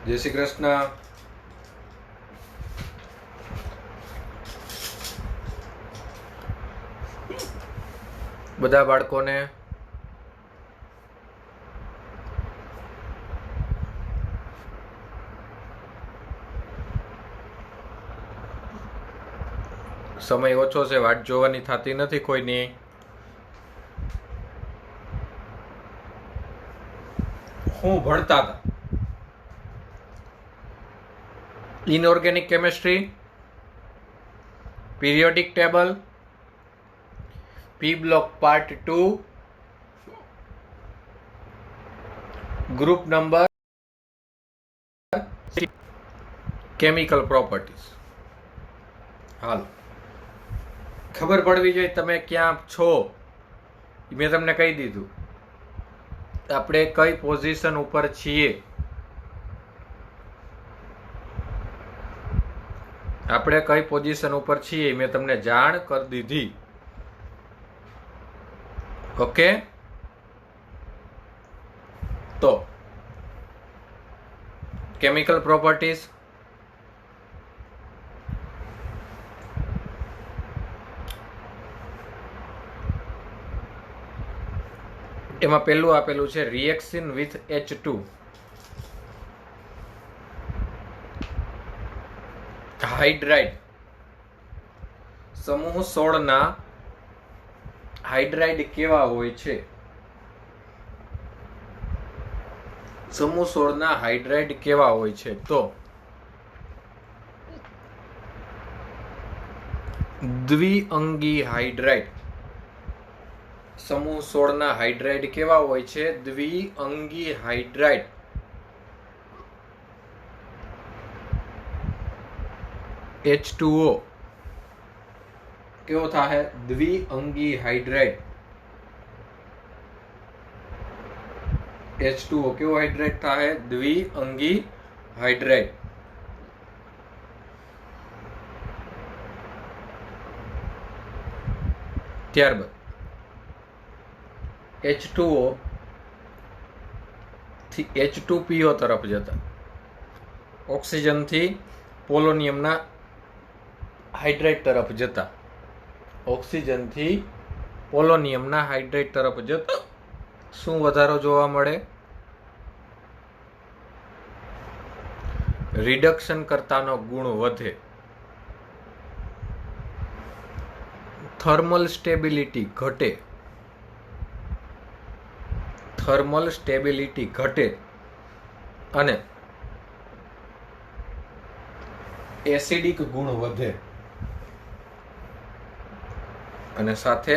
જય શ્રી કૃષ્ણ. બધા બાળકોને સમય ઓછો છે, વાટ જોવાની થતી નથી કોઈની. હું ભણતા હતા inorganic chemistry, periodic table, P block part 2, group number chemical properties. હાલ ખબર પડવી જોઈએ તમે ક્યાં છો. મેં તમને કહી દીધું આપણે કઈ પોઝિશન ઉપર છીએ. આપણે કઈ પોઝિશન ઉપર છીએ મેં તમને જાણ કરી દીધી. ઓકે, તો કેમિકલ પ્રોપર્ટીઝ એમાં પહેલું આપેલું છે રિએક્શન વિથ H2. હાઇડ્રાઇડ સમૂહ 16 ના હાઇડ્રાઇડ કેવા હોય છે? સમૂહ 16 ના હાઇડ્રાઇડ કેવા હોય છે? તો દ્વિઅંગી હાઇડ્રાઇડ. સમૂહ 16 ના હાઇડ્રાઇડ કેવા હોય છે? દ્વિઅંગી હાઇડ્રાઇડ. H2O કેવો થાય? દ્વિઅંગી હાઇડ્રાઇડ. H2O કેવો હાઇડ્રાઇડ થાય? દ્વિઅંગી હાઇડ્રાઇડ. ત્યારબાદ H2O થી H2PO તરફ જતા ઓક્સિજન થી પોલોનિયમના હાઇડ્રાઇડ તરફ જતા ઓક્સિજન થી પોલોનિયમના હાઇડ્રાઇડ તરફ જતા શું વધારો જોવા મળે? રિડક્શન કરતાનો ગુણ વધે. થર્મલ સ્ટેબિલિટી ઘટે. થર્મલ સ્ટેબિલિટી ઘટે અને એસિડિક ગુણ વધે. અને સાથે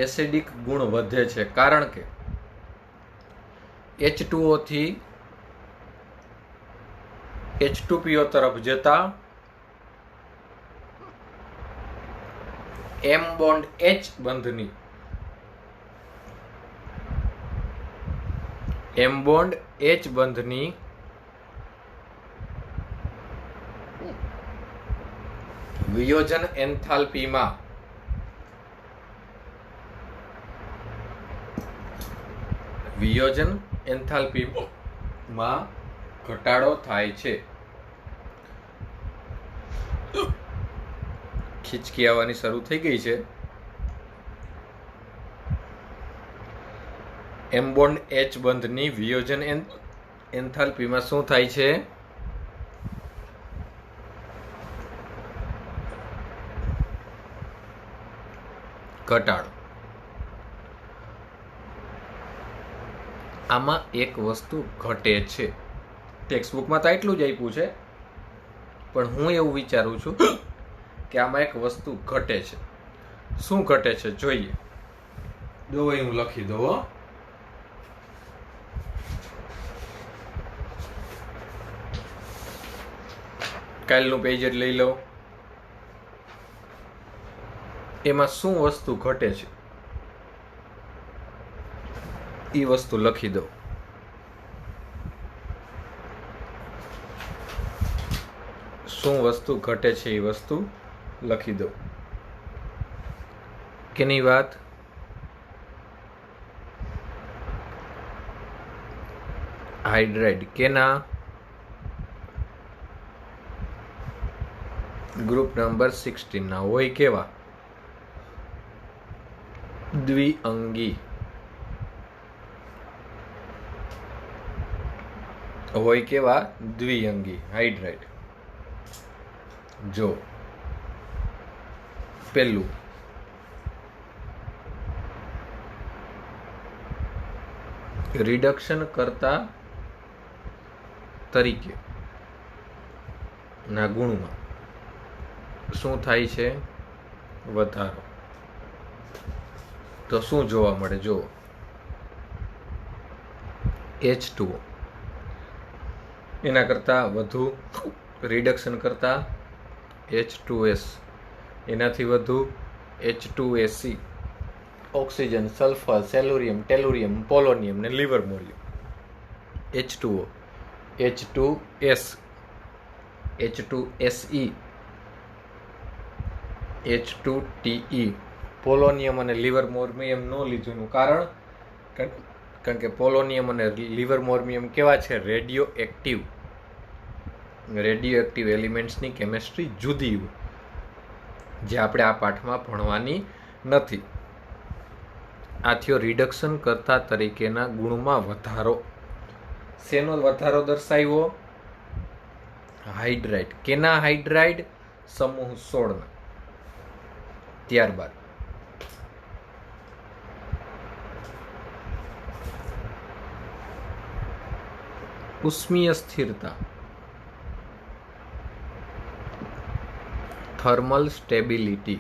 એસિડિક ગુણ વધે છે કારણ કે H2O થી H2PO તરફ જતા M બોન્ડ H બંધની M બોન્ડ H બંધની વિયોજન એન્થાલ્પીમાં ઘટાડો થાય છે. ખીચકી આવવાની શરૂ થઈ ગઈ છે. M બોન્ડ H બંધની વિયોજન એન્થાલ્પીમાં શું થાય છે? ઘટાડો. આમાં એક વસ્તુ ઘટે છે. ટેક્સ્ટબુકમાં તો એટલું જ આપ્યું છે, પણ હું એવું વિચારું છું કે આમાં એક વસ્તુ ઘટે છે. શું ઘટે છે જોઈએ. જો હું લખી દઉં. કાલનું પેજ જ લઈ લો. એમાં શું વસ્તુ ઘટે છે એ વસ્તુ લખી દો. શું વસ્તુ ઘટે છે એ વસ્તુ લખી દો. કેની વાત? હાઇડ્રાઇડ કેના ગ્રુપ નંબર 16 ના હોય કેવા દ્વિઅંગી હોય કેવા દ્વિઅંગી હાઇડ્રાઇડ જો પેલું રિડક્શન કરતા તરીકે ના ગુણમાં શું થાય છે વધારો તો શું જોવા મળે જો H2O એના કરતા વધુ રિડક્શન કરતા H2S એનાથી વધુ H2SC oxygen sulphur સેલ્યુરિયમ tellurium polonium ને લિવરમોરિયમ H2O H2S H2SE H2TE polonium અને લિવરમોર્મિયમ ન લીધુંનું કારણ કે પોલોનિયમ અને લિવરમોર્મિયમ કેવા છે રેડિયો એક્ટિવ એલિમેન્ટ્સની કેમેસ્ટ્રી જુદી હોય જે આપણે આ પાઠમાં ભણવાની નથી. આ થયો રિડક્શન કરતા તરીકેના ગુણમાં વધારો. શેનો વધારો દર્શાવ્યો હાઇડ્રાઇડ કેના હાઇડ્રાઇડ સમૂહ 16 ના. ત્યારબાદ ઉષ્મીય સ્થિરતા થર્મલ સ્ટેબિલિટી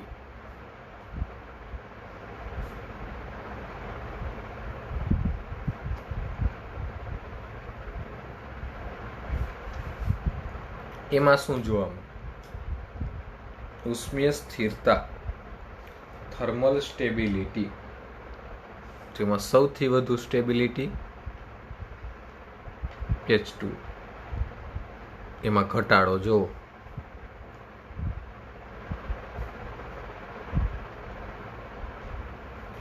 એમાં શું જોવા મળે ઉષ્મીય સ્થિરતા થર્મલ સ્ટેબિલિટી જેમાં સૌથી વધુ સ્ટેબિલિટી H2 એમાં ઘટાડો જો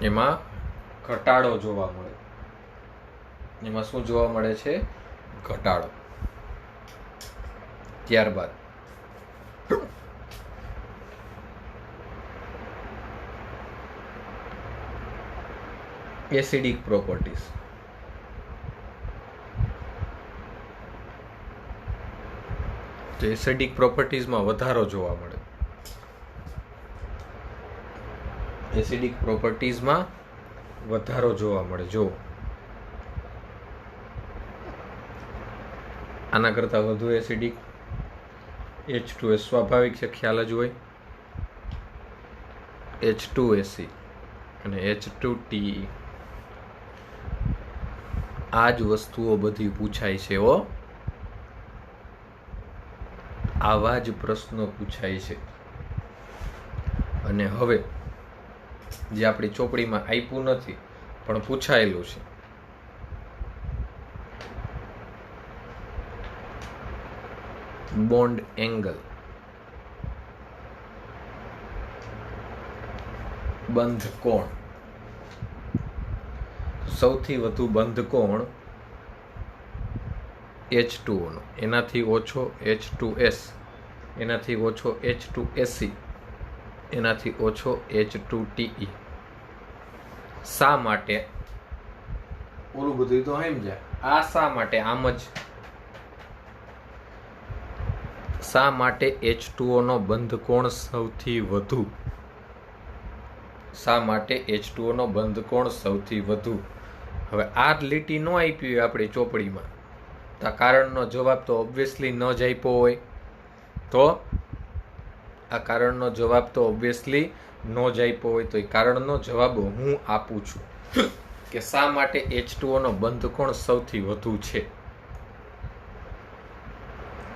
એમાં ઘટાડો જોવા મળે એમાં શું જોવા મળે છે ઘટાડો. ત્યારબાદ એસિડિક પ્રોપર્ટીઝ તો એસિડિક પ્રોપર્ટીઝમાં વધારો જોવા મળે એસિડિક પ્રોપર્ટીઝમાં વધારો જોવા મળે જો આના કરતા વધુ એસિડિક H2S સ્વાભાવિક છે ખ્યાલ જ હોય H2SE અને H2TE આ જ વસ્તુઓ બધી પૂછાય છે આવા જ પ્રશ્નો પૂછાય છે. અને હવે જે આપણી ચોપડીમાં આપ્યું નથી પણ પૂછાયેલું છે બોન્ડ એંગલ બંધ કોણ સૌથી વધુ બંધ કોણ H2O નો એનાથી ઓછો H2S એનાથી ઓછો H2SE એનાથી ઓછો H2TE. શા માટે ઓલું બધું તો સમજ્યા આ શા માટે આમ જ શા માટે H2O નો બંધ કોણ સૌથી વધુ શા માટે H2O નો બંધ કોણ સૌથી વધુ. હવે આ લીટી ન આપી હોય આપણી ચોપડીમાં તો કારણનો જવાબ તો ઓબ્વિયસલી ન જ આપ્યો હોય તો આ કારણનો જવાબ તો ઓબ્વિયસલી ન જ આપ્યો હોય તો એ કારણનો જવાબ હું આપું છું કે શા માટે H2O નો બંધ કોણ સૌથી વધુ છે.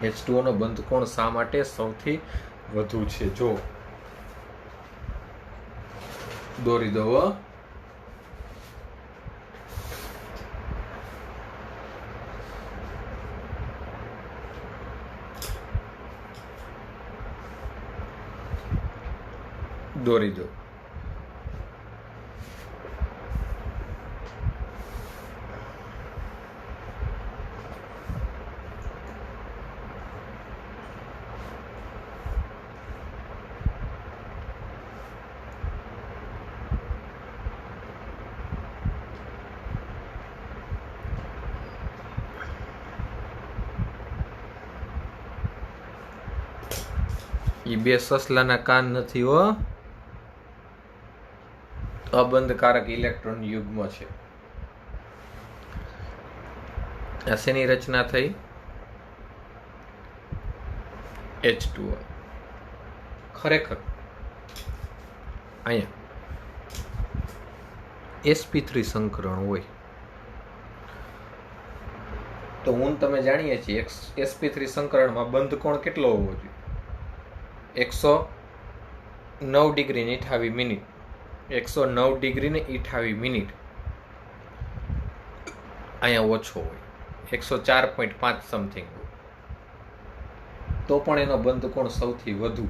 H2O નો બંધ કોણ શા માટે સૌથી વધુ છે જો દોરી દો દોરી દો એ બે સસલાના કાન નથી હો, અબંધકારક ઇલેક્ટ્રોન યુગ્મ છે. આ શેની રચના થઈ? H2O. ખરેખર અહીંયા sp3 સંકરણ હોય તો હું તમે જાણીએ છીએ sp3 સંકરણમાં બંધ કોણ કેટલો હોવો જોઈએ? 109 ડિગ્રી ને 28 મિનિટ. 109 ડિગ્રી ને 28 મિનિટ. અહીંયા ઓછો હોય, 104.5 સમથિંગ હોય. તો પણ એનો બંધ કોણ સૌથી વધુ.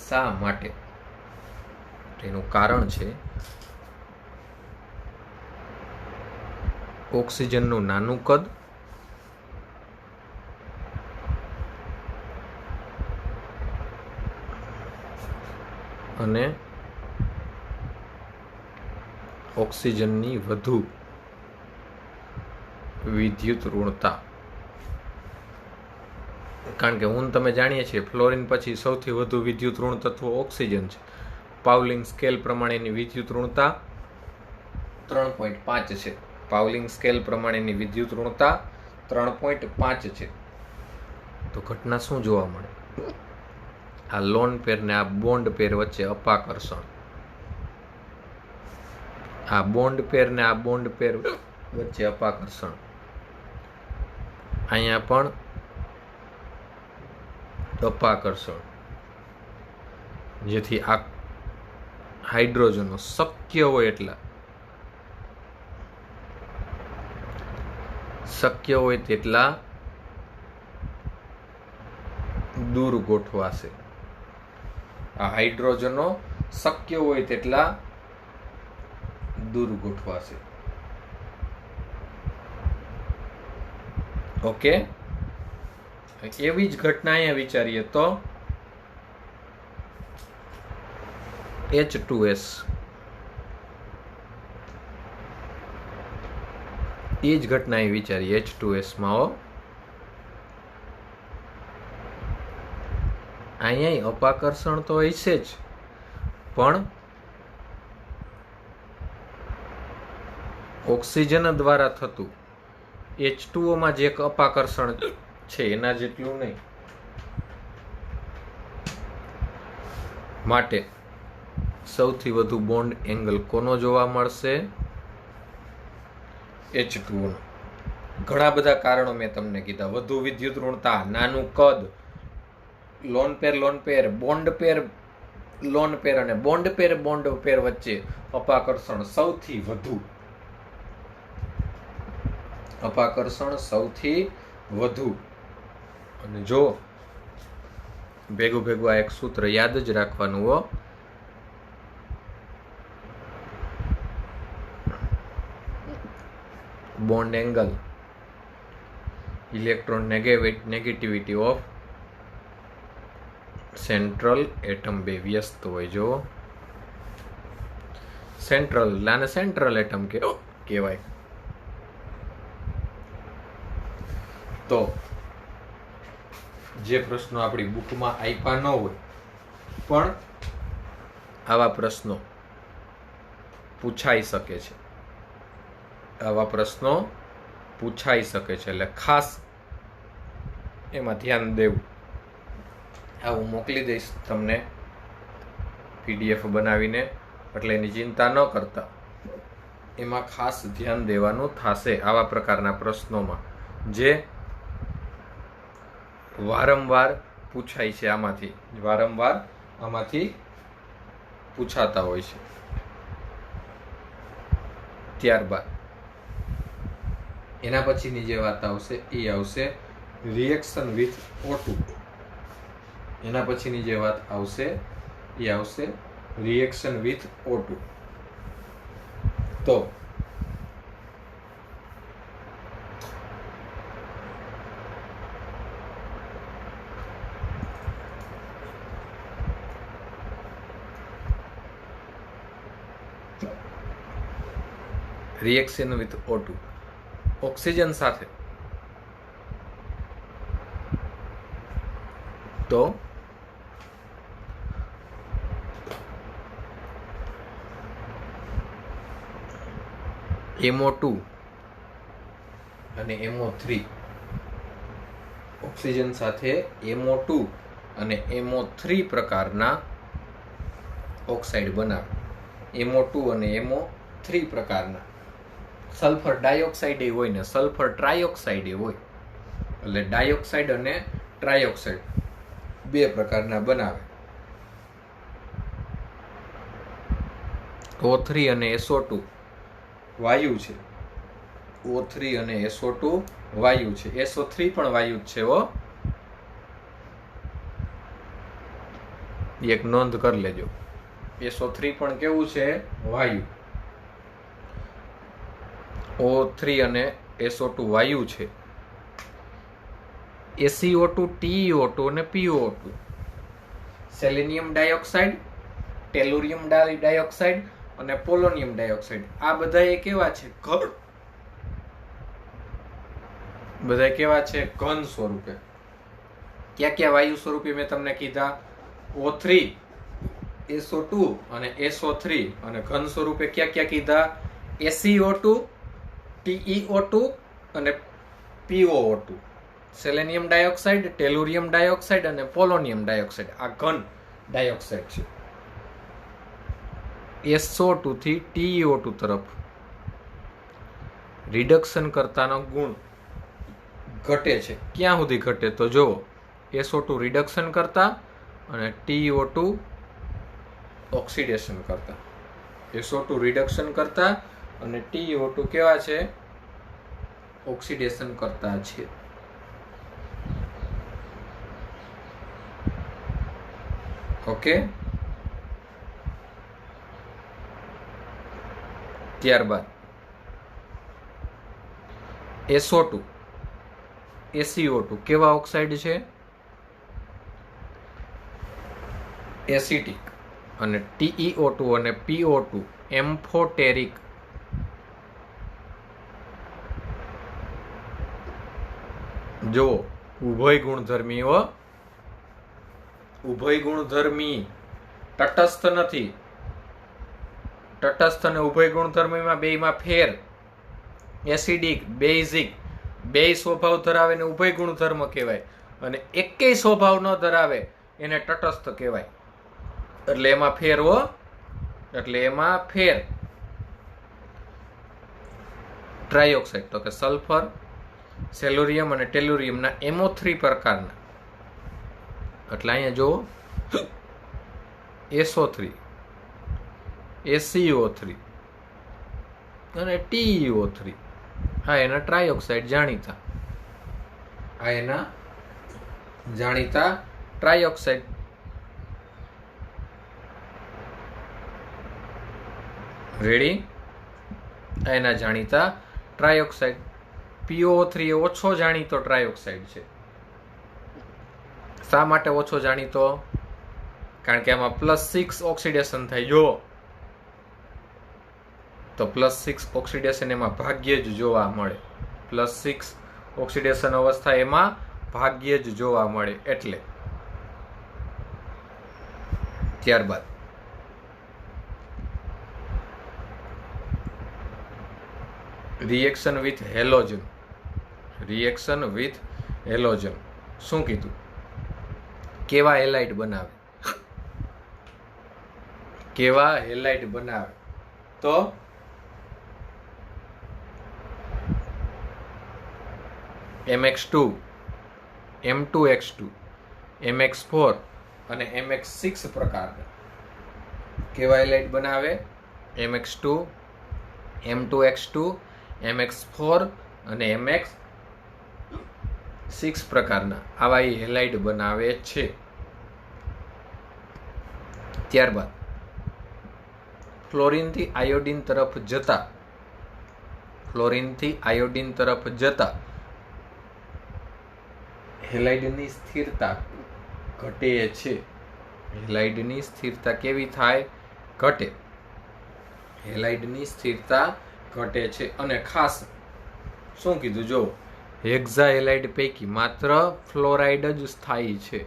શા માટે? એનું કારણ છે ઓક્સિજનનું નાનું કદ અને ઓક્સિજનની વધુ વિદ્યુત ઋણતા. કારણ કે હું તમે જાણીએ છીએ ફ્લોરિન પછી સૌથી વધુ વિદ્યુત ઋણ તત્વ ઓક્સિજન છે. પાઉલિંગ સ્કેલ પ્રમાણેની વિદ્યુત ઋણતા 3.5 છે. પાઉલિંગ સ્કેલ પ્રમાણેની વિદ્યુત ઋણતા 3.5 છે. તો ઘટના શું જોવા મળે? આ લોન પેર ને આ બોન્ડ પેર વચ્ચે અપાકર્ષણ. આ બોન્ડ પેર ને આ બોન્ડ પેર વચ્ચે અપાકર્ષણ. અહીંયા પણ અપાકર્ષણ, જેથી આ હાઇડ્રોજનો શક્ય હોય તેટલા દૂર ગોઠવાશે. આ હાઇડ્રોજનો શક્ય હોય તેટલા દૂર ગોઠવાશે. ઓકે, એવી જ ઘટના અહીંયા વિચારીએ તો H2S, એ જ ઘટના અહીં વિચારીએ H2S માં. અહીંયા અપાકર્ષણ તો હશે જ, પણ ઓક્સિજન દ્વારા થતું H2O માં જે એક અપાકર્ષણ છે એના જેટલું નહીં. માટે સૌથી વધુ બોન્ડ એંગલ કોનો જોવા મળશે? H2O નો. ઘણા બધા કારણો મેં તમને કીધા. વધુ વિદ્યુત ઋણતા, નાનું કદ, લોન પેર, બોન્ડ પેર, લોન પેર અને બોન્ડ પેર વચ્ચે અપાકર્ષણ સૌથી વધુ. અપાકર્ષણ સૌથી વધુ. અને જો ભેગું આ એક સૂત્ર યાદ જ રાખવાનું હો. Bond angle, electron negativity of central atom. બે વ્યસ્ત હોય. જો સેન્ટ્રલ એટમ કહેવાય. તો જે પ્રશ્નો આપણી બુકમાં આપ્યા ન હોય પણ આવા પ્રશ્નો પૂછાઈ શકે છે. એટલે ખાસ એમાં ધ્યાન દેવું. હું મોકલી દઈશ તમને PDF બનાવીને, એટલે એની ચિંતા ન કરતા. એમાં ખાસ ધ્યાન દેવાનું થશે આવા પ્રકારના પ્રશ્નોમાં, જે વારંવાર પૂછાય છે. આમાંથી પૂછાતા હોય છે. ત્યારબાદ એના પછીની જે વાત આવશે એ આવશે રિએક્શન વિથ O2. એના પછીની જે વાત આવશે એ આવશે રિએક્શન વિથ O2. તો રિએક્શન વિથ O2 ઓક્સિજન સાથે, તો MO2 અને MO3 ઓક્સિજન સાથે MO2 અને MO3 પ્રકારના ઓક્સાઇડ બનાવે. MO2 અને MO3 પ્રકારના. સલ્ફર ડાયોક્સાઇડ હોય ને સલ્ફર ટ્રાયોક્સાઇડ હોય, એટલે ડાયોક્સાઇડ અને ટ્રાયોક્સાઇડ બે પ્રકારના બનાવે. O3 અને SO2 વાયુ છે. O3 અને SO2 વાયુ છે. SO3 પણ વાયુ જ છે હો, એક નોંધ કરી લેજો. SO3 પણ કેવું છે? વાયુ. O3 અને SO2 વાયુ છે. SeO2, TeO2 અને PO2. Selenium dioxide, tellurium dioxide અને પોલોનિયમ ડાયોક્સાઇડ આ બધા એ કેવા છે? બધા કેવા છે? ઘન સ્વરૂપે. ક્યાં ક્યાં વાયુ સ્વરૂપે મેં તમને કીધા? O3, SO2 અને SO3. અને ઘન સ્વરૂપે ક્યાં ક્યાં કીધા? SeO2, TeO2 અને PO2. Selenium dioxide, tellurium dioxide અને પોલોનિયમ ડાયોક્સાઇડ આ ઘન ડાયોક્સાઇડ છે. SO2 થી TeO2 તરફ રિડક્શન કરતાનો ગુણ ઘટે છે. ક્યાં સુધી ઘટે? તો જુઓ, SO2 રિડક્શન કરતા અને TeO2 ઓક્સિડેશન કરતા. SO2 રિડક્શન કરતા અને TeO2 કેવા છે? ઓક્સિડેશન કરતા છે. ઓકે. ત્યારબાદ SO2, SeO2 કેવા ઓક્સાઇડ છે? એસિટિક. અને TeO2 અને PO2 એમ્ફોટેરિક. જો ઉભય ગુણધર્મી હો, ઉભય ગુણધર્મી, તટસ્થ નથી. તટસ્થ અને ઉભય ગુણધર્મીમાં બેયમાં ફેર. એસિડિક, બેઝિક બે સ્વભાવ ધરાવે ને ઉભય ગુણધર્મ કહેવાય, અને એકેય સ્વભાવ ન ધરાવે એને તટસ્થ કહેવાય. એટલે એમાં ફેર હો, એટલે એમાં ફેર. ટ્રાયોક્સાઇડ તો કે સલ્ફર, સેલોરિયમ અને ટેલુરિયમના MO3 પ્રકારના. એટલે અહીંયા જો SO3, SeO3 અને TeO3 આ એના ટ્રાયોક્સાઇડ જાણીતા. આ એના જાણીતા ટ્રાયોક્સાઇડ. રેડી? આ એના જાણીતા ટ્રાયોક્સાઇડ. PO3 એ ઓછો જાણીતો ટ્રાયોક્સાઇડ છે. શા માટે ઓછો જાણીતો? કારણ કે આમાં +6 ઓક્સિડેશન થાય. જો તો +6 ઓક્સિડેશન એમાં ભાગ્યે જ જોવા મળે. +6 ઓક્સિડેશન અવસ્થા એમાં ભાગ્યે જ જોવા મળે. એટલે ત્યારબાદ reaction with halogen. Reaction with halogen શું કીધું? કેવા હેલાઇડ બનાવે? કેવા હેલાઇડ બનાવે? તો MX2, M2X2, MX4 અને MX6 પ્રકારના કેવા હેલાઇડ બનાવે? MX2, M2X2, MX4 અને MX6 પ્રકારના આવા હેલાઇડ બનાવે છે. ત્યારબાદ ફ્લોરિનથી આયોડિન તરફ જતા, ફ્લોરિનથી આયોડિન તરફ જતા હેલાઇડની સ્થિરતા ઘટે છે. હેલાઇડની સ્થિરતા કેવી થાય? ઘટે. હેલાઇડની સ્થિરતા ઘટે છે. અને ખાસ શું કીધું? જો હેક્ઝા હેલાઇડ પૈકી માત્ર ફ્લોરાઇડ જ સ્થાયી છે.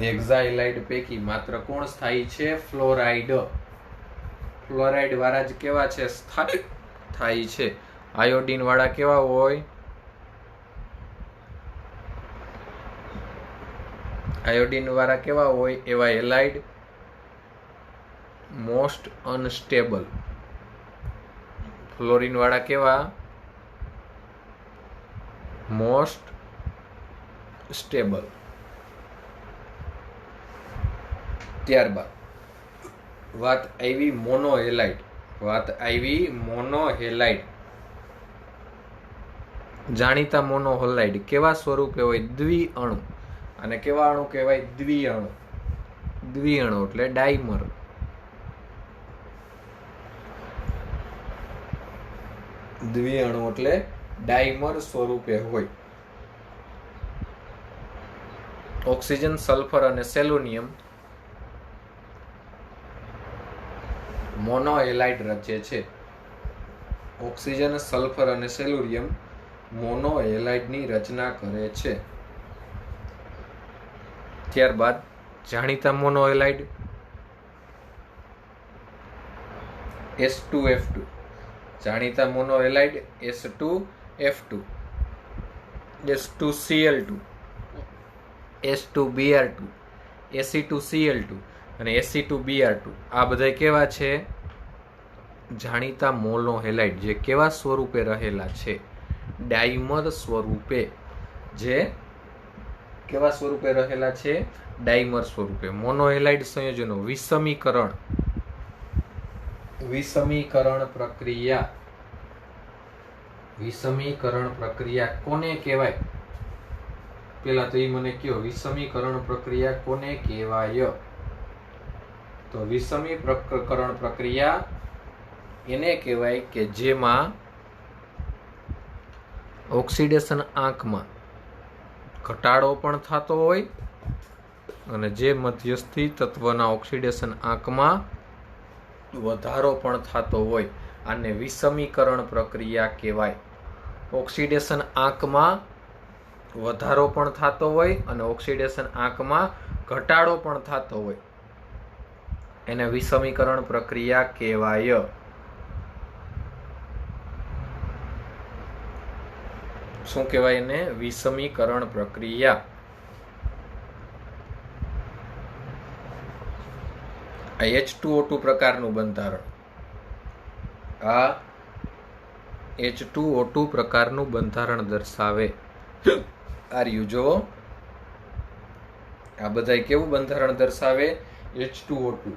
હેક્ઝા હેલાઇડ પૈકી માત્ર કોણ સ્થાયી છે? ફ્લોરાઇડ. ફ્લોરાઇડ વાળા જ કેવા છે? સ્થાયી છે. આયોડિન વાળા કેવા હોય? આયોડિન વાળા કેવા હોય? એવા હેલાઇડ મોસ્ટ અનસ્ટેબલ. ફ્લોરિન વાળા કેવા? Most stable. ત્યારબાદ વાત આવી મોનોહેલાઇડ. જાણીતા મોનોહેલાઇડ કેવા સ્વરૂપે હોય? દ્વિઅણુ. અને કેવા અણુ કહેવાય? દ્વિઅણુ. દ્વિઅણુ એટલે ડાઈમર. દ્વિઅણુ એટલે ડાઈમર સ્વરૂપે હોય. ઓક્સિજન, સલ્ફર અને સેલેનિયમ મોનોહેલાઇડ રચે છે. ઓક્સિજન, સલ્ફર અને સેલેનિયમ મોનોહેલાઇડની રચના કરે છે. ત્યારબાદ જાણીતા મોનોહેલાઇડ S2F2. જાણીતા મોનોહેલાઇડ S2F2, S2Cl2, S2Br2, Ac2Cl2 અને Ac2Br2. આ બધા કેવા છે? જાણીતા મોનોહેલાઇડ જે કેવા સ્વરૂપે રહેલા છે? ડાઈમર સ્વરૂપે. જે કેવા સ્વરૂપે રહેલા છે? ડાઈમર સ્વરૂપે. મોનોહેલાઇડ સંયોજનો વિષમીકરણ પ્રક્રિયા. વિષમીકરણ પ્રક્રિયા કોને કહેવાય? પેલા તો એ મને કયો, વિષમીકરણ પ્રક્રિયા કોને કહેવાય? તો વિષમીકરણ પ્રક્રિયા એને કહેવાય કે જેમાં ઓક્સિડેશન આંકમાં ઘટાડો પણ થતો હોય અને જે મધ્યસ્થી તત્વના ઓક્સિડેશન આંકમાં વધારો પણ થતો હોય. આને વિષમીકરણ પ્રક્રિયા કહેવાય. ઓક્સિડેશન આંકમાં વધારો પણ થતો હોય અને ઓક્સિડેશન આંકમાં ઘટાડો પણ થતો હોય. એને વિષમીકરણ પ્રક્રિયા કહેવાય. શું કહેવાય એને? વિષમીકરણ પ્રક્રિયા. આ H2O2 પ્રકારનું બંધારણ. આ H2O2 પ્રકારનું બંધારણ દર્શાવે. આર્યું જો આ બધાય કેવું બંધારણ દર્શાવે? H2O2.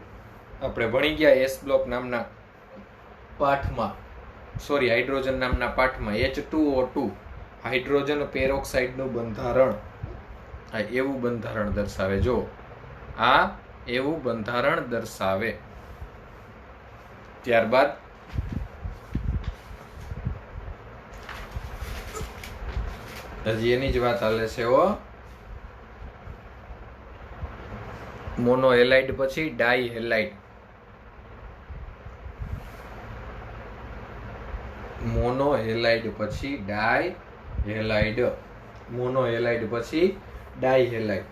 આપણે ભણી ગયા S બ્લોક નામના પાઠમાં, હાઇડ્રોજન નામના પાઠમાં H2O2 હાઇડ્રોજન પેરોક્સાઇડનું બંધારણ. આ એવું બંધારણ દર્શાવે. જો આ એવું બંધારણ દર્શાવે. ત્યારબાદ હજી એની જ વાત હાલે છે. મોનોહેલાઇડ પછી ડાઈહેલાઇડ. મોનોહેલાઇડ પછી ડાઈહેલાઇડ. મોનોહેલાઇડ પછી ડાઈહેલાઇડ.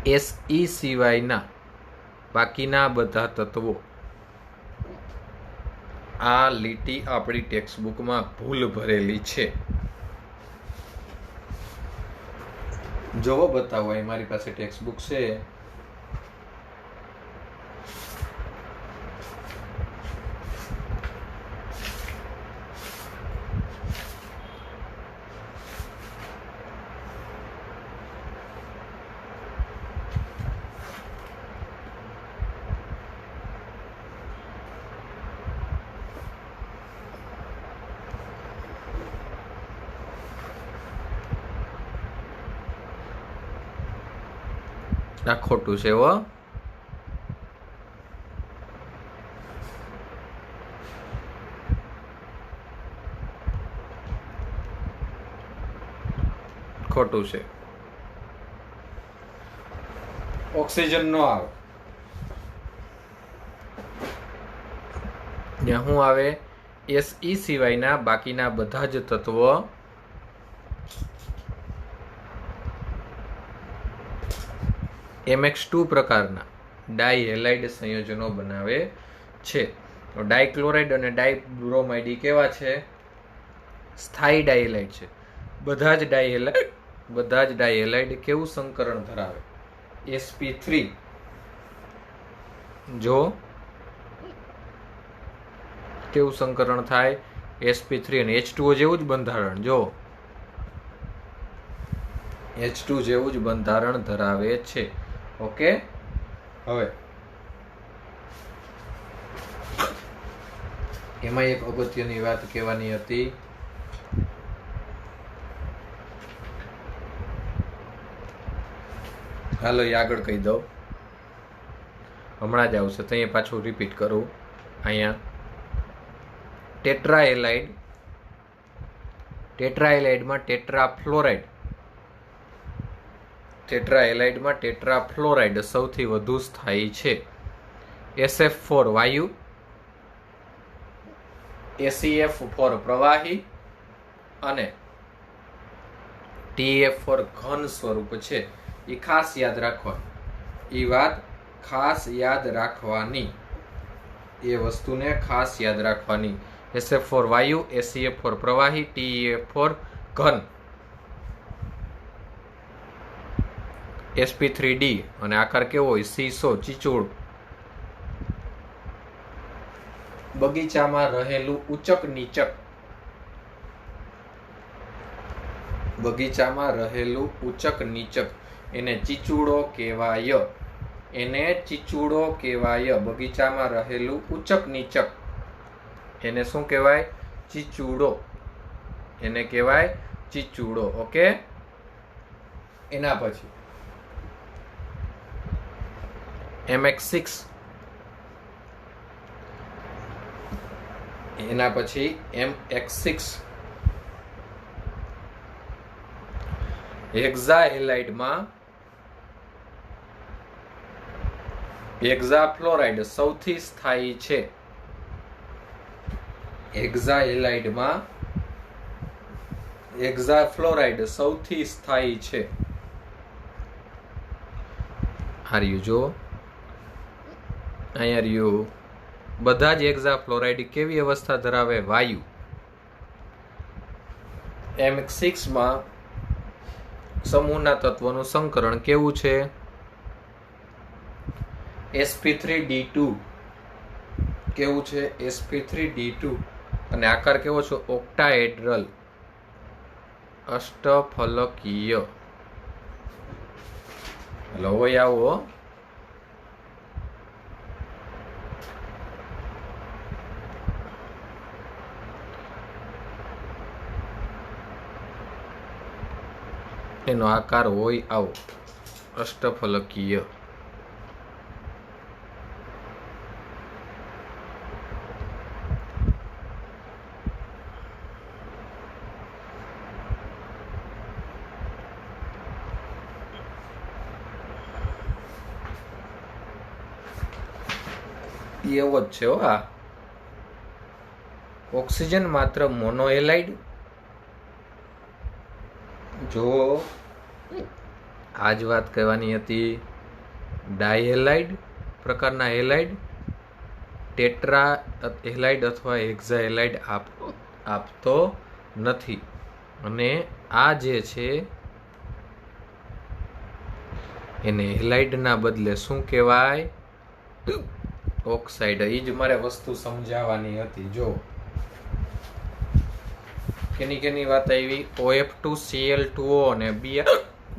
Se સિવાયના બાકીના બધા તત્વો. આ લીટી આપણી ટેક્સ્ટબુકમાં ભૂલ ભરેલી છે. જોવો બતાવો. અહીં મારી પાસે ટેક્સ્ટબુક છે. આ ખોટું છે. ખોટું છે. ઓક્સિજન નો આવે. ત્યાં શું આવે? Se સિવાયના બાકીના બધા જ તત્વો MX2 પ્રકારના ડાયહેલાઇડ સંયોજનો બનાવે છે. ડાયક્લોરાઇડ અને ડાયબ્રોમાઇડ કેવા છે? સ્થાયી ડાયહેલાઇડ છે. બધા જ ડાયહેલાઇડ કેવું સંકરણ ધરાવે? sp3. જો કેવું સંકરણ થાય? sp3 અને H2O જેવું જ બંધારણ. જો H2 જેવું જ બંધારણ ધરાવે છે. ઓકે, હવે એમાં એક અગત્યની વાત કહેવાની હતી. હાલો એ આગળ કહી દઉં, હમણાં જ આવશે તો અહીંયા પાછું રિપીટ કરું. અહીંયા ટેટ્રાહેલાઇડમાં ટેટ્રાફ્લોરાઇડ સૌથી વધુ સ્થાયી છે. SF4 વાયુ, ACF4 પ્રવાહી અને TF4 ઘન સ્વરૂપ છે. એ ખાસ યાદ રાખવા, એ વાત ખાસ યાદ રાખવાની, એ વસ્તુને ખાસ યાદ રાખવાની. SF4 વાયુ, ACF4 પ્રવાહી, TF4 ઘન, sp3d અને આકાર કેવો હોય? સીસો, ચીચોડ. બગીચામાં રહેલું ઉચક નીચક એને ચીચુડો કહેવાય. બગીચામાં રહેલું ઉચક નીચક એને શું કહેવાય? ચીચુડો. એને કહેવાય ચીચુડો. ઓકે, એના પછી MX6, હેક્ઝાફ્લોરાઇડ સૌથી સ્થાયી છે. હેક્ઝાફ્લોરાઇડ સૌથી સ્થાયી છે. જો અહીંયા રહ્યું, બધા જ હેક્ઝાફ્લોરાઇડ કેવી અવસ્થા ધરાવે? વાયુ. MX6 માં સમૂહના તત્વોનું સંકરણ કેવું છે? sp3d2. કેવું છે? sp3d2 અને આકાર કેવો છે? ઓક્ટાહેડ્રલ, અષ્ટફલકીય. હલો આવો. એનો આકાર હોય આવો, અષ્ટફલકીય. એવો જ છે. આ ઓક્સિજન માત્ર મોનોહેલાઇડ. જો આજ વાત કહેવાની હતી. ડાયહેલાઇડ પ્રકારના હેલાઇડ, ટેટ્રા હેલાઇડ અથવા હેક્ઝાહેલાઇડ આપતો નથી. અને આ જે છે એને હેલાઇડના બદલે શું કહેવાય? ઓક્સાઇડ. એ જ મારે વસ્તુ સમજાવવાની હતી. જો કેની વાત આવી? OF2Cl2O અને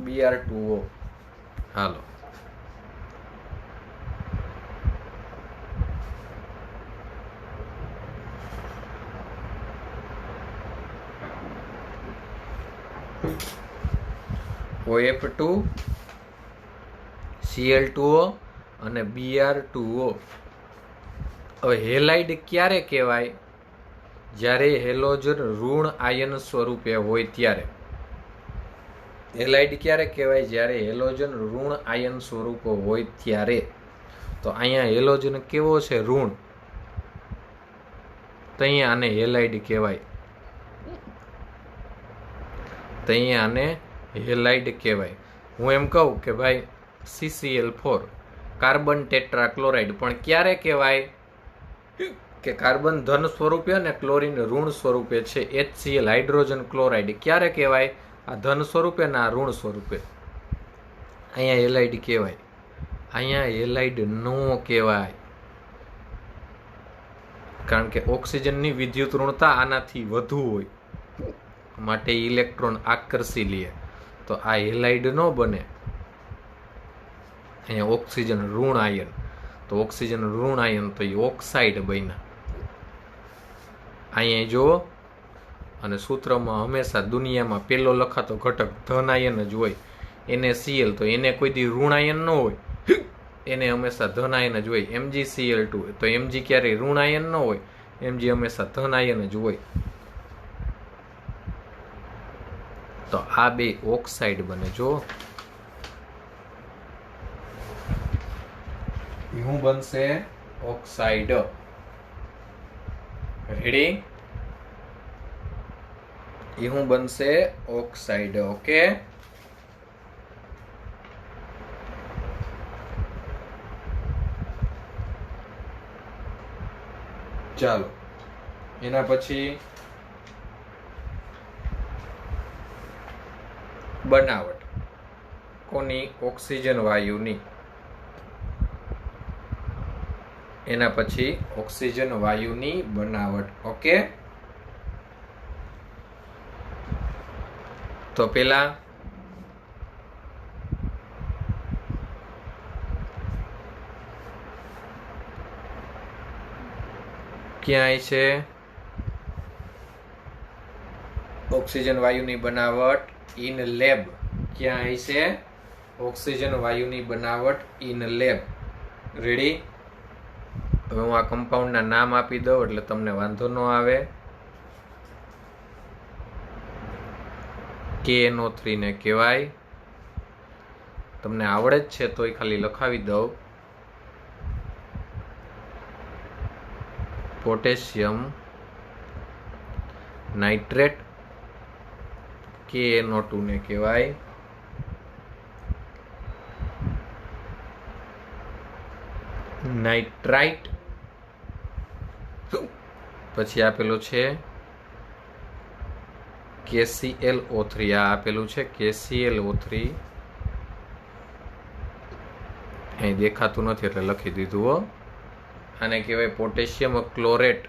Br2O. હાલો, OF2Cl2O અને Br2O. હવે હેલાઇડ ક્યારે કહેવાય? જ્યારે હેલોજન ઋણ આયન સ્વરૂપે હોય ત્યારે. હેલાઇડ ક્યારે કહેવાય? જ્યારે હેલોજન ઋણ આયન સ્વરૂપે હોય ત્યારે. તો અહીંયા હેલોજન કેવો છે? ઋણ. તો અહીંયા આને હેલાઇડ કહેવાય. હું એમ કહું કે ભાઈ CCl4 કાર્બન ટેટ્રાક્લોરાઇડ. પણ ક્યારે કહેવાય કે કાર્બન ધન સ્વરૂપે અને ક્લોરીન ઋણ સ્વરૂપે છે. HCl હાઇડ્રોજન ક્લોરાઇડ ક્યારે કહેવાય? આ ધન સ્વરૂપે ને આ ઋણ સ્વરૂપે. અહીંયા હેલાઇડ કહેવાય, અહીંયા હેલાઇડ નો કહેવાય, કારણ કે ઓક્સિજનની વિદ્યુત ઋણતા આનાથી વધુ હોય, માટે ઇલેક્ટ્રોન આકર્ષી લે. તો આ હેલાઇડ નો બને. અહીંયા ઓક્સિજન ઋણ આયન, તો ઓક્સિજન ઋણ આયન તો એ ઓક્સાઇડ બન્યા. અહીંયા જો, અને સૂત્રમાં હંમેશા દુનિયામાં પેલો લખાતો ઘટક ધન આયન જ હોય. NaCl તો એને કોઈ દી ઋણ આયન ન હોય, એને હંમેશા ધન આયન જ હોય. MgCl2 તો Mg ક્યારેય ઋણ આયન ન હોય, Mg હંમેશા ધન આયન જ હોય. તો આ બે ઓક્સાઇડ બને. જો શું બનશે? ઓક્સાઇડ. રેડી? શું બનશે? ઓક્સાઇડ. ઓકે, ચાલો એના પછી બનાવટ કોની? ઓક્સિજન વાયુની. એના પછી ઓક્સિજન વાયુની બનાવટ. ઓકે, તો પેલા ક્યાંય છે ઓક્સિજન વાયુની બનાવટ? In lab. ક્યાંય છે ઓક્સિજન વાયુની બનાવટ? In lab. રેડી? હવે હું આ કમ્પાઉન્ડના નામ આપી દઉં એટલે તમને વાંધો ન આવે. KNO3 ને કહેવાય. તમને આવડે જ છે તોય ખાલી લખાવી દઉં. પોટેશિયમ નાઇટ્રેટ KNO2 ને કહેવાય. નાઇટ્રાઇટ. પછી આપેલું છે KClO3. આ આપેલું છે KClO3. અહીં દેખાતું નથી એટલે લખી દીધું હો. આને કહેવાય પોટેશિયમ ક્લોરેટ.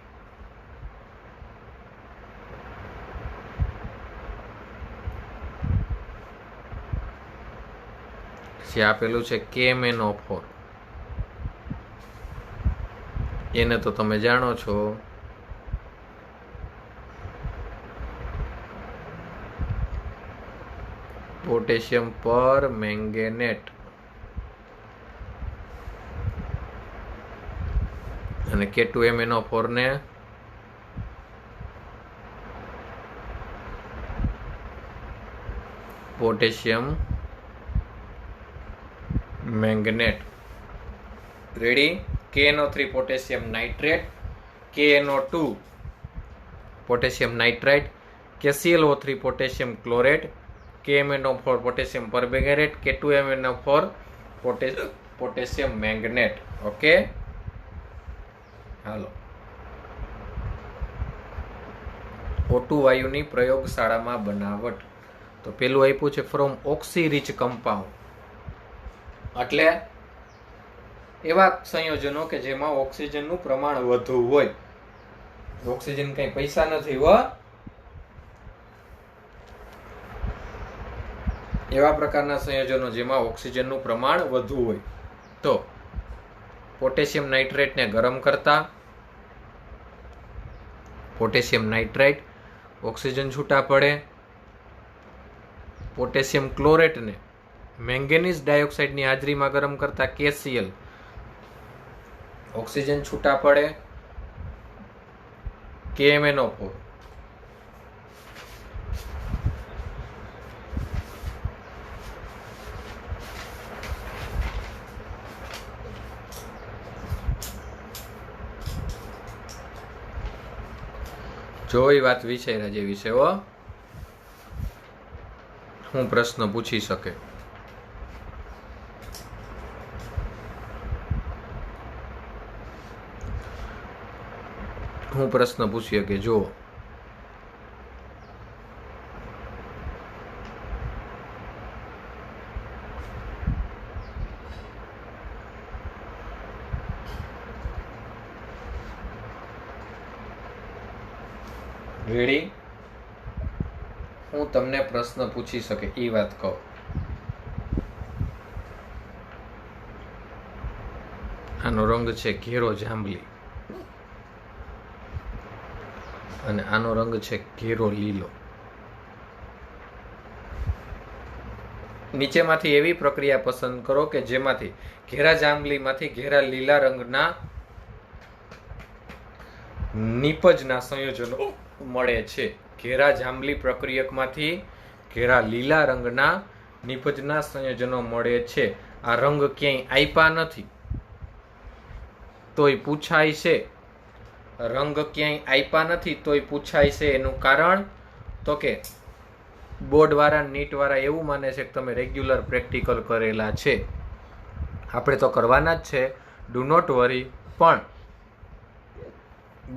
જે આપેલું છે KMnO4. એને તો તમે જાણો છો. પોટેશિયમ પર મેંગેનેટ. અને K2MnO4 ને potassium manganate. Ready? KNO3 potassium nitrate, KNO2 potassium nitrite, KClO3 potassium chlorate, KMnO4 potassium permanganate, K2MnO4 potassium manganate. Okay, હાલો. O2 વાયુની પ્રયોગશાળામાં બનાવટ. તો પેલું આપ્યું છે ફ્રોમ ઓક્સી રીચ કમ્પાઉન્ડ, એટલે એવા સંયોજનો કે જેમાં ઓક્સિજનનું પ્રમાણ વધુ હોય. ઓક્સિજન કઈ પૈસા નથી હો. એવા પ્રકારના સંયોજનો જેમાં ઓક્સિજનનું પ્રમાણ વધુ હોય. તો પોટેશિયમ નાઇટ્રેટને ગરમ કરતા પોટેશિયમ નાઇટ્રાઇટ ઓક્સિજન છૂટા પડે. પોટેશિયમ ક્લોરેટને મેંગેનીઝ ડાયોક્સાઇડની હાજરીમાં ગરમ કરતા KCl ઓક્સિજન છૂટા પડે. KMnO4 જો એ વાત વિચાર્યા જેવી છે હો. હું પ્રશ્ન પૂછી શકે. હું પ્રશ્ન પૂછી કે જો રેડી, હું તમને પ્રશ્ન પૂછી શકે એ વાત કહું. આનો રંગ છે ઘેરો જાંબલી અને આનો રંગ છે ઘેરો લીલો. નીચેમાંથી એવી પ્રક્રિયા પસંદ કરો કે જેમાંથી ઘેરા જાંબલીમાંથી ઘેરા લીલા રંગના નીપજના સંયોજનો મળે છે. ઘેરા જાંબલી પ્રક્રિયકમાંથી ઘેરા લીલા રંગના નીપજના સંયોજનો મળે છે. આ રંગ ક્યાંય આપ્યા નથી તોય પૂછાય છે. રંગ ક્યાંય આપ્યા નથી તોય પૂછાય છે. એનું કારણ તો કે બોર્ડવાળા નીટવાળા એવું માને છે કે તમે રેગ્યુલર પ્રેક્ટિકલ કરેલા છે. આપણે તો કરવાના જ છે, ડુ નોટ વરી. પણ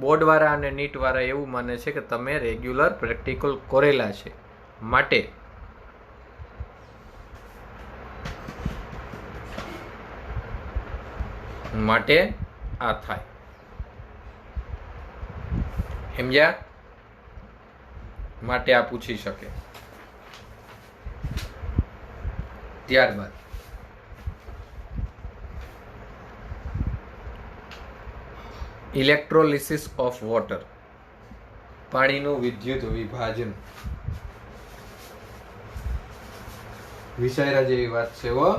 બોર્ડવાળા અને નીટવાળા એવું માને છે કે તમે રેગ્યુલર પ્રેક્ટિકલ કરેલા છે, માટે આ થાય. સમજ્યા? માટે આ પૂછી શકે. ત્યારબાદ ઇલેક્ટ્રોલિસિસ ઓફ વોટર, પાણીનું વિદ્યુત વિભાજન. વિચાર્યા જેવી વાત છે હો.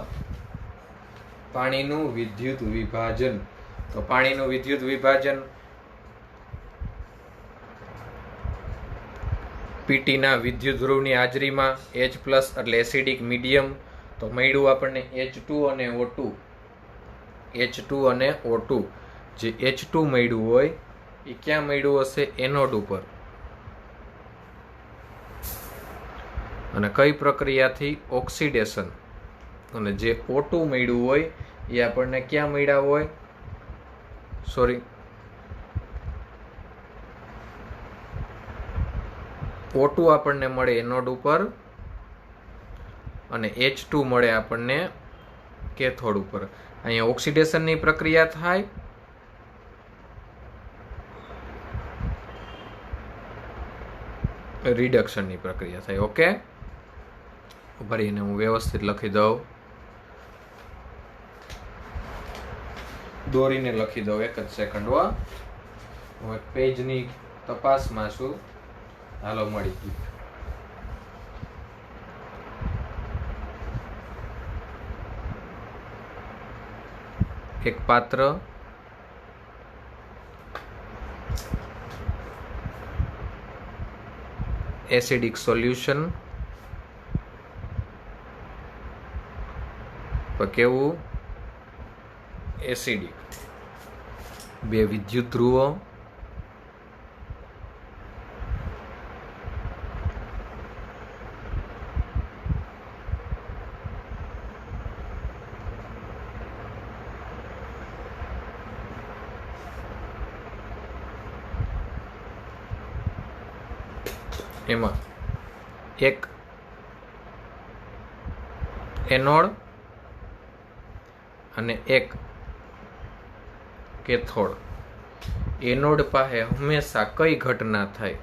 પાણીનું વિદ્યુત વિભાજન. તો પાણીનું વિદ્યુત વિભાજન પીટીના વિદ્યુત ધ્રુવની હાજરીમાં H+ એટલે એસિડિક મીડિયમ. તો મળ્યું આપણને H2 અને O2. H2 અને O2. જે H2 મળ્યું હોય એ ક્યાં મળ્યું હશે? એનોડ ઉપર. અને કઈ પ્રક્રિયાથી? ઓક્સિડેશન. અને જે O2 મળ્યું હોય એ આપણને ક્યાં મળ્યા હોય? O2 આપણને મળે એનોડ ઉપર અને H2 મળે આપણને કેથોડ ઉપર. અહીંયા ઓક્સિડેશનની પ્રક્રિયા થાય, રિડક્શનની પ્રક્રિયા થાય. ઓકે, ભરીને હું વ્યવસ્થિત લખી દઉં, દોરીને લખી દઉં. એક જ સેકન્ડ હો, હું એક પેજની તપાસમાં છું. હાલો, મળી ગયું. એક પાત્ર, એસિડિક સોલ્યુશન, કેવું? એસિડિક. બે વિદ્યુત ધ્રુવો, એમાં એક એનોડ અને એક કેથોડ. એનોડ પાસે હંમેશા કઈ ઘટના થાય?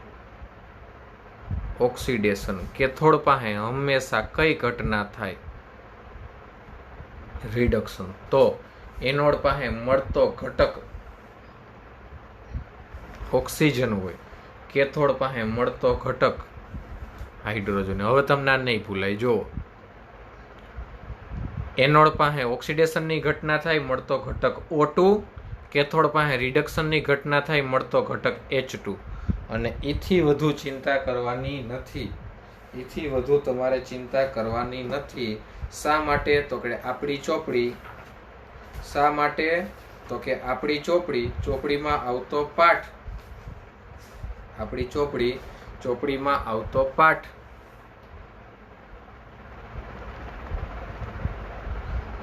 ઓક્સિડેશન. કેથોડ પાસે હંમેશા કઈ ઘટના થાય? રિડક્શન. તો એનોડ પાસે મળતો ઘટક ઓક્સિજન હોય, કેથોડ પાસે મળતો ઘટક હાઇડ્રોજન. હવે તમને આ નહીં ભૂલાય. જો એનોડ પાસે ઓક્સિડેશનની ઘટના થાય, મળતો ઘટક O2. કેથોડ પાસે રિડક્શનની ઘટના થાય, મળતો ઘટક H2. અને એથી વધુ ચિંતા કરવાની નથી. એથી વધુ તમારે ચિંતા કરવાની નથી. શા માટે? તો કે આપણી ચોપડી. શા માટે? તો કે આપણી ચોપડીમાં આવતો પાઠ. આપણી ચોપડીમાં આવતો પાઠ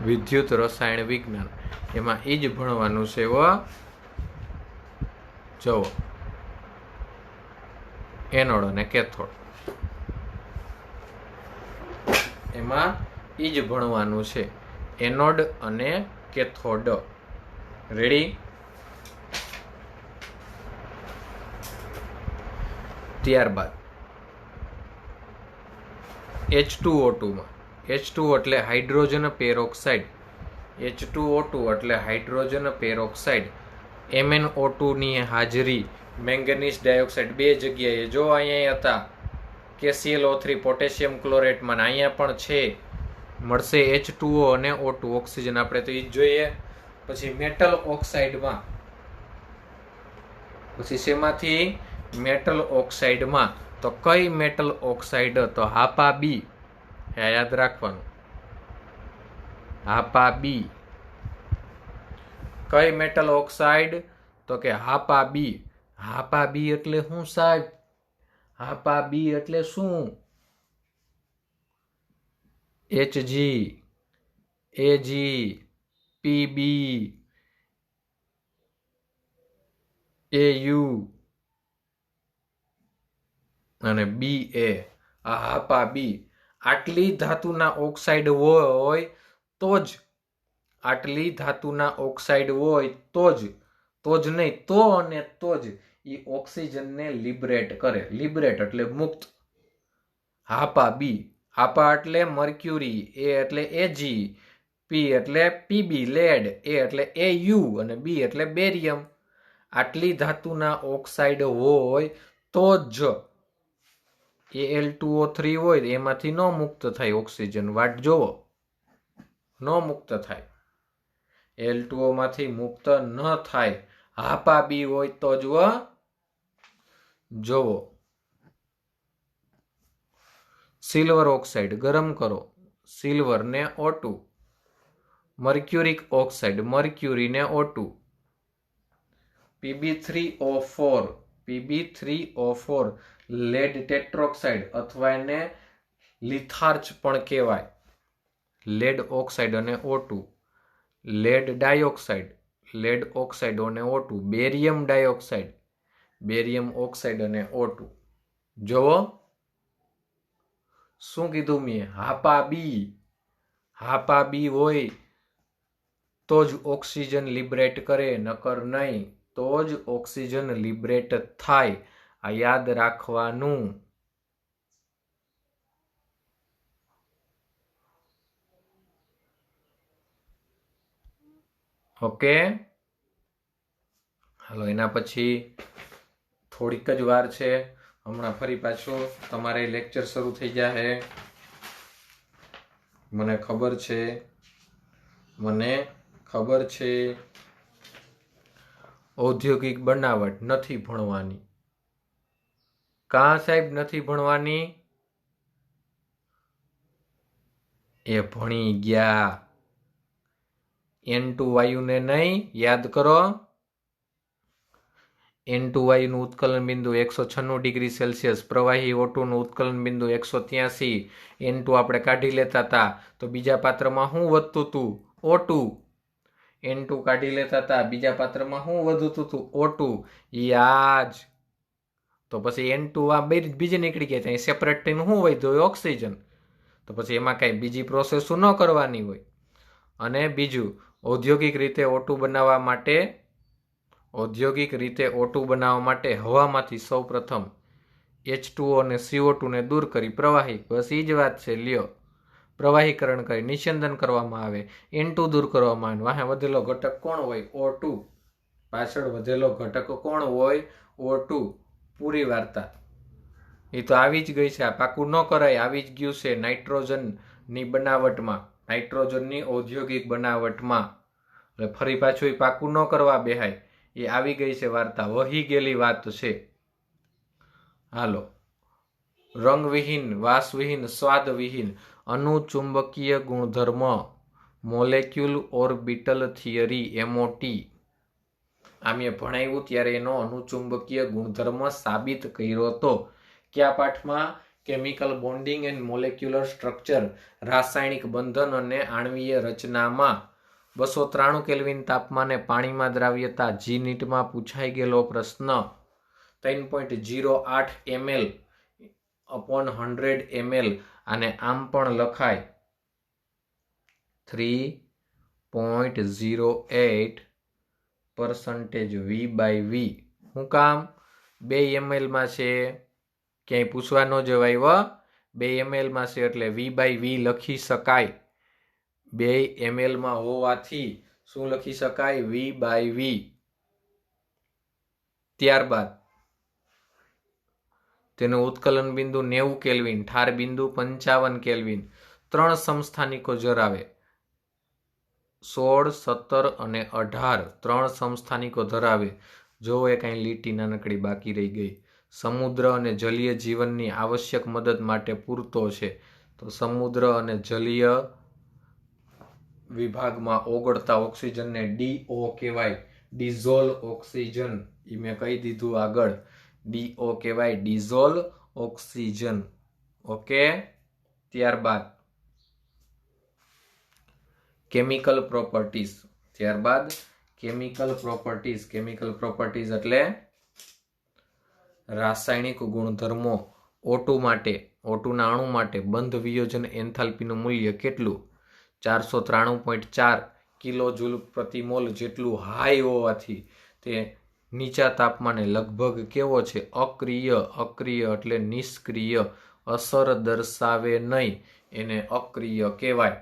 વિદ્યુત રસાયણ વિજ્ઞાન, એમાં એ જ ભણવાનું છે. જો એનોડ અને કેથોડ. એમાં ઈ જ ભણવાનું છે, એનોડ અને કેથોડ. રેડી? ત્યારબાદ H2O2 માં H2O એટલે હાઇડ્રોજન પેરોક્સાઇડ, H2O2 એટલે હાઇડ્રોજન પેરોક્સાઇડ. MnO2 ની હાજરી, મેંગેનીઝ ડાયોક્સાઇડ બે જગ્યાએ, જો અહીંયા હતા KClO3 પોટેશિયમ ક્લોરેટમાં, અહીંયા પણ છે, મળશે H2O અને O2 ઓક્સિજન. આપણે તો ઈ જ જોઈએ. પછી મેટલ ઓક્સાઇડમાં, પછી શેમાંથી? મેટલ ઓક્સાઇડમાં. તો કઈ મેટલ ઓક્સાઇડ? તો હાપા બી. યાદ રાખવાનું, હાપા બી. કઈ મેટલ ઓક્સાઇડ? તો કે હાપા બી. હાપા બી એટલે શું સાહેબ? હાપા બી એટલે શું? Hg, Ag, Pb, Au અને Ba. આ હાપા બી. આટલી ધાતુના ઓક્સાઇડ હોય તો જ, આટલી ધાતુના ઓક્સાઇડ હોય તો જ નહીં, તો અને તો જ એ ઓક્સિજનને લિબરેટ કરે. લિબરેટ એટલે મુક્ત. હાપા બી. હાપા એટલે મર્ક્યુરી, એ એટલે Ag, પી એટલે પીબી લેડ, એ એટલે Au અને બી એટલે બેરિયમ. આટલી ધાતુના ઓક્સાઇડ હોય તો જ Al2O3 હોય એમાંથી ન મુક્ત થાય ઓક્સિજન. વાટ જોવો, ન મુક્ત થાય. Al2O માંથી મુક્ત ન થાય. હાપા બી હોય તો જ જોવો. સિલ્વર ઓક્સાઇડ ગરમ કરો, સિલ્વર ને O2. મર્ક્યુરિક ઓક્સાઇડ, મર્ક્યુરી ને O2. Pb3O4, Pb3O4 લેડ ટેટ્રોક્સાઇડ અથવા એને લિથાર્ચ પણ કહેવાય. લેડ ઓક્સાઇડ અને O2. Lead dioxide, lead oxide અને O2. Barium dioxide, barium oxide અને O2. જોવો શું કીધું મેં? હાપા બી. હાપા બી હોય તો જ ઓક્સિજન લિબરેટ કરે, નકર નહીં. તો જ ઓક્સિજન લિબરેટ થાય. આ યાદ રાખવાનું. ઓકે, હાલો. એના પછી થોડીક જ વાર છે, હમણાં ફરી પાછું તમારે લેક્ચર શરૂ થઈ જશે. મને ખબર છે, મને ખબર છે. ઔદ્યોગિક બનાવટ નથી ભણવાની. કાં સાહેબ નથી ભણવાની? એ ભણી ગયા. N2 વાયુને નહીં, યાદ કરો. N2 વાયુનું ઉત્કલન બિંદુ 196 ડિગ્રી સેલ્સિયસ, પ્રવાહી O2 નું ઉત્કલન બિંદુ 183. N2 આપણે કાઢી લેતા હતા તો બીજા પાત્રમાં શું વધતું હતું? O2. N2 કાઢી લેતા હતા, બીજા પાત્રમાં શું વધતું હતું? O2. યાદ. તો પછી N2 આ બીજી નીકળી ગયા, ત્યાં સેપરેટ થઈને શું વધ્યું? ઓક્સિજન. તો પછી એમાં કઈ બીજી પ્રોસેસ ન કરવાની હોય. અને બીજું, ઔદ્યોગિક રીતે O2 બનાવવા માટે, ઔદ્યોગિક રીતે O2 બનાવવા માટે હવામાંથી સૌપ્રથમ H2O અને CO2 ને દૂર કરી પ્રવાહી, બસ એ જ વાત છે. લ્યો, પ્રવાહીકરણ કરી નિસ્યંદન કરવામાં આવે, N2 દૂર કરવામાં આવે. વાહે વધેલો ઘટક કોણ હોય? O2. પાછળ વધેલો ઘટક કોણ હોય? O2. પૂરી વાર્તા. એ તો આવી જ ગઈ છે, આ પાકું ન કરાય, આવી જ ગયું છે નાઇટ્રોજનની બનાવટમાં, નાઇટ્રોજનની ઔદ્યોગિક બનાવટમાં. એટલે ફરી પાછું એ પાકું ન કરવા બેહાય, એ આવી ગઈ છે વાર્તા, વહી ગયેલી વાત છે. હાલો. રંગવિહીન, વાસવિહીન, સ્વાદવિહીન અનુચુંબકીય ગુણધર્મ, મોલેક્યુલ ઓર્બિટલ થિયરી, MOT. આ મેં ભણાવ્યું ત્યારે એનો અનુચુંબકીય ગુણધર્મ સાબિત કર્યો હતો. કયા પાઠમાં? Chemical bonding and molecular structure, રાસાયણિક બંધન અને આણ્વીય રચનામાં. 293 કેલ્વિન તાપમાને પાણીમાં દ્રાવ્યતા, G નીટમાં પૂછાઈ ગયેલો પ્રશ્ન. 3.08 ml upon 100 ml અને આમ પણ લખાય 3.08% V/V. શું કામ? 2 ml માં છે, ક્યાંય પૂછવા ન જવાય વ 2 ml માં છે એટલે V/V લખી શકાય. 2 ml માં હોવાથી શું લખી શકાય? V/V. ત્યારબાદ તેનું ઉત્કલન બિંદુ 90 કેલ્વિન, ઠાર બિંદુ 55 કેલ્વિન, 3 સમસ્થાનિકો ધરાવે. 16, 17 અને 18 3 સમસ્થાનિકો ધરાવે. જો એ કઈ લીટી નાનકડી બાકી રહી ગઈ. સમુદ્ર અને જલીય જીવનની આવશ્યક મદદ માટે પૂરતો છે. તો સમુદ્ર અને જલીય વિભાગમાં ઓગળતા ઓક્સિજનને DO કહેવાય. Dissolve oxygen. એ મેં કહી દીધું આગળ. DO કહેવાય, ડિઝોલ્વ ઓક્સિજન. ઓકે. ત્યારબાદ કેમિકલ પ્રોપર્ટીઝ. કેમિકલ પ્રોપર્ટીઝ એટલે રાસાયણિક ગુણધર્મો. O2ના અણુ માટે બંધ વિયોજન એન્થાલ્પીનું મૂલ્ય કેટલું? 493.4 કિલો જૂલ પ્રતિ મોલ જેટલું હાઈ હોવાથી તે નીચા તાપમાને લગભગ કેવો છે? અક્રિય એટલે નિષ્ક્રિય, અસર દર્શાવે નહીં, એને અક્રિય કહેવાય.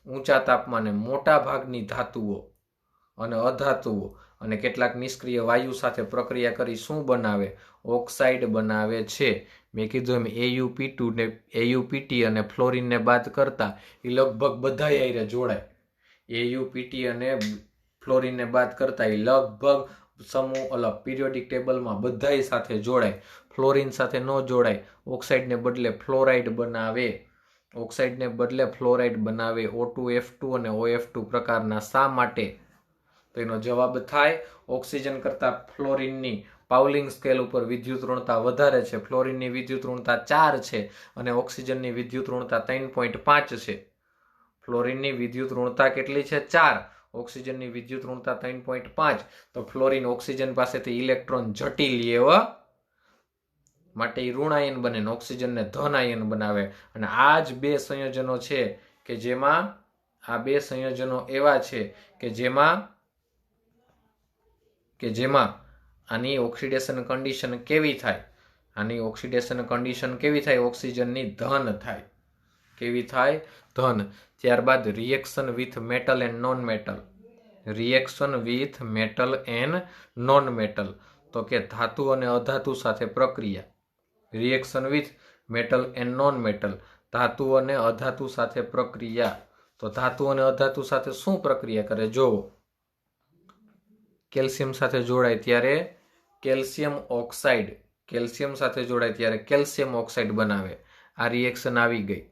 ઊંચા તાપમાને મોટા ભાગની ધાતુઓ અને અધાતુઓ અને કેટલાક નિષ્ક્રિય વાયુ સાથે પ્રક્રિયા કરી શું બનાવે? ઓક્સાઇડ બનાવે છે. મેં કીધું એમ AuPT અને ફ્લોરિનને બાદ કરતા એ લગભગ બધા હારે જોડાય. AuPT અને ફ્લોરિનને બાદ કરતા એ લગભગ પીરિયોડિક ટેબલમાં બધા સાથે જોડાય. ફ્લોરિન સાથે ન જોડાય. ઓક્સાઇડને બદલે ફ્લોરાઇડ બનાવે. O2F2 અને OF2 પ્રકારના. શા માટે? તો એનો જવાબ થાય ઓક્સિજન કરતા ફ્લોરિનની પાઉલિંગ સ્કેલ ઉપર વિદ્યુત ઋણતા વધારે છે. ફ્લોરિનની વિદ્યુત ઋણતા 4 છે અને ઓક્સિજનની વિદ્યુત ઋણતા 3.5 છે. ફ્લોરિનની વિદ્યુત ઋણતા કેટલી છે? 4. ઓક્સિજનની વિદ્યુત ઋણતા 3.5. તો ફ્લોરિન ઓક્સિજન પાસેથી ઇલેક્ટ્રોન ઝટી લે માટે એ ઋણાયન બને ને ઓક્સિજનને ધન આયન બનાવે. અને આ જ બે સંયોજનો છે કે જેમાં આની ઓક્સિડેશન કન્ડિશન કેવી થાય? ઓક્સિજનની ધન થાય. કેવી થાય? ધન. ત્યારબાદ reaction with metal and non metal. તો કે ધાતુ અને અધાતુ સાથે પ્રક્રિયા. Reaction with metal and non metal. ધાતુ અને અધાતુ સાથે પ્રક્રિયા. તો ધાતુ અને અધાતુ સાથે શું પ્રક્રિયા કરે? જોવો. કેલ્શિયમ સાથે જોડાય ત્યારે કેલ્શિયમ ઓક્સાઇડ બનાવે. આ રિએક્શન આવી ગઈ.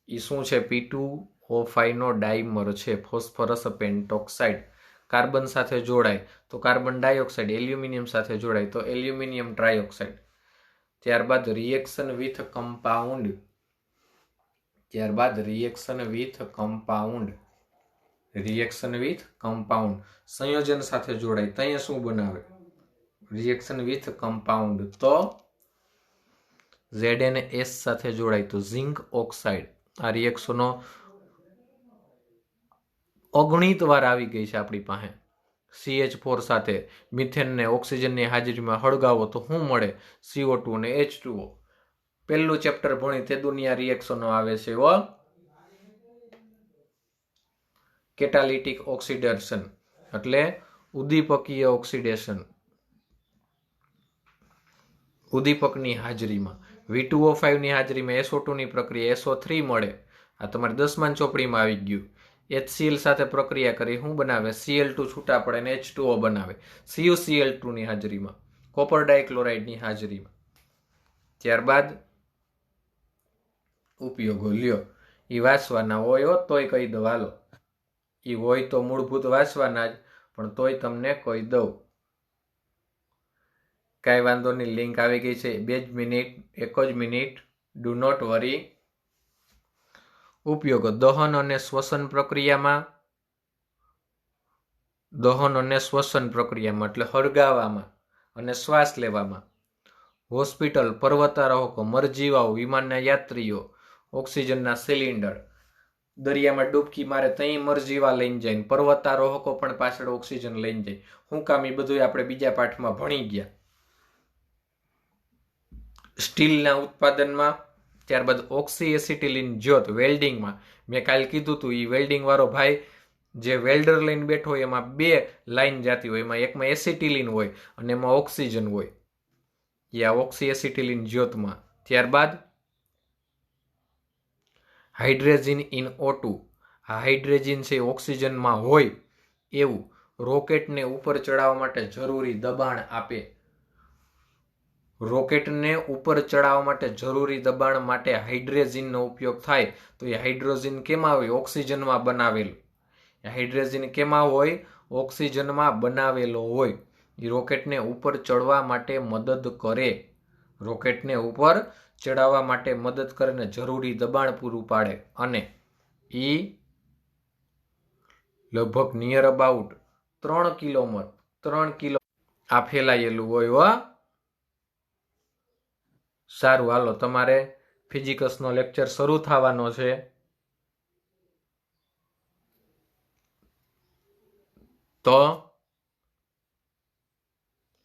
એ શું છે? P2O5 નો ડાઈમર છે, ફોસ્ફરસ પેન્ટોક્સાઇડ. કાર્બન સાથે જોડાય તો કાર્બન ડાયોક્સાઇડ. એલ્યુમિનિયમ સાથે જોડાય તો એલ્યુમિનિયમ ટ્રાયોક્સાઇડ. ત્યારબાદ રિએક્શન વિથ કમ્પાઉન્ડ. સંયોજન સાથે જોડાય તો અહીંયા શું બનાવે? Reaction with compound. તો ZnS સાથે જોડાય તો ઝિંક ઓક્સાઇડ. આ રિએક્શનો અગણિત વાર આવી ગઈ છે આપણી પાસે. CH4 સાથે મિથેનને ઓક્સિજનની હાજરીમાં હળગાવો તો શું મળે? CO2 અને H2O. પહેલું ચેપ્ટર ભણી તે દુનિયા રિએક્શનો આવે છે. કેટાલિટિક ઓક્સિડેશન એટલે ઉદ્દીપકીય ઓક્સિડેશન. ઉદ્દીપકની હાજરીમાં V2O5 ની હાજરીમાં SO2 ની પ્રક્રિયા SO3 મળે. આ તમારી 10મા ચોપડીમાં આવી ગયું. HCl સાથે પ્રક્રિયા કરી શું બનાવે? Cl2 છૂટા પડે ને H2O બનાવે. CuCl2 ની હાજરીમાં, કોપર ડાયક્લોરાઇડની હાજરીમાં. ત્યારબાદ ઉપયોગો લ્યો. એ વાંચવાના હોય તોય કહી દઉં. હાલો, એ હોય તો મૂળભૂત વાંચવાના જ, પણ તોય તમને કહી દઉં. કાંઈ વાંધો નહીં, લિંક આવી ગઈ છે. 1 જ મિનિટ. ડુ નોટ વરી. ઉપયોગો. દહન અને શ્વસન પ્રક્રિયામાં એટલે હળગાવામાં અને શ્વાસ લેવામાં. હોસ્પિટલ, પર્વતારોહકો, મરજીવાઓ, વિમાનના યાત્રીઓ, ઓક્સિજનના સિલિન્ડર, દરિયામાં ડૂબકી મારે તઈ મરજીવા લઈને જાય, પર્વતારોહકો પણ પાછળ ઓક્સિજન લઈને જાય. શું કામ? એ બધું આપણે બીજા પાઠમાં ભણી ગયા. સ્ટીલના ઉત્પાદનમાં, ત્યારબાદ ઓક્સી એસિટિલિન જ્યોત વેલ્ડિંગમાં. મેં કાલે કીધું હતું, એ વેલ્ડિંગ વાળો ભાઈ જે વેલ્ડર લઈને બેઠો હોય એમાં બે લાઈન જાતી હોય, એમાં એકમાં એસિટિલિન હોય અને એમાં ઓક્સિજન હોય. એ આ ઓક્સી એસિટિલિન જ્યોતમાં. ત્યારબાદ હાઇડ્રોજન ઇન O2. આ હાઇડ્રોજન છે ઓક્સિજનમાં હોય એવું રોકેટને ઉપર ચડાવવા માટે જરૂરી દબાણ આપે. રોકેટને ઉપર ચડાવવા માટે જરૂરી દબાણ માટે હાઇડ્રોજનનો ઉપયોગ થાય. તો એ હાઇડ્રોજન કેમાં હોય? ઓક્સિજનમાં બનાવેલું. હાઇડ્રોજન કેમાં હોય? ઓક્સિજનમાં બનાવેલો હોય. એ રોકેટને ઉપર ચડવા માટે મદદ કરે. રોકેટને ઉપર ચડાવવા માટે મદદ કરીને જરૂરી દબાણ પૂરું પાડે. અને એ લગભગ નિયર અબાઉટ 3 કિલો આ ફેલાયેલું હોય. સારું, હાલો, તમારે ફિઝિક્સનો લેક્ચર શરૂ થવાનો છે. તો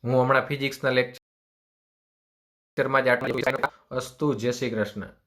હું હમણાં ફિઝિક્સના લેક્ચરમાં જ આટલું. અસ્તુ. જય શ્રી કૃષ્ણ.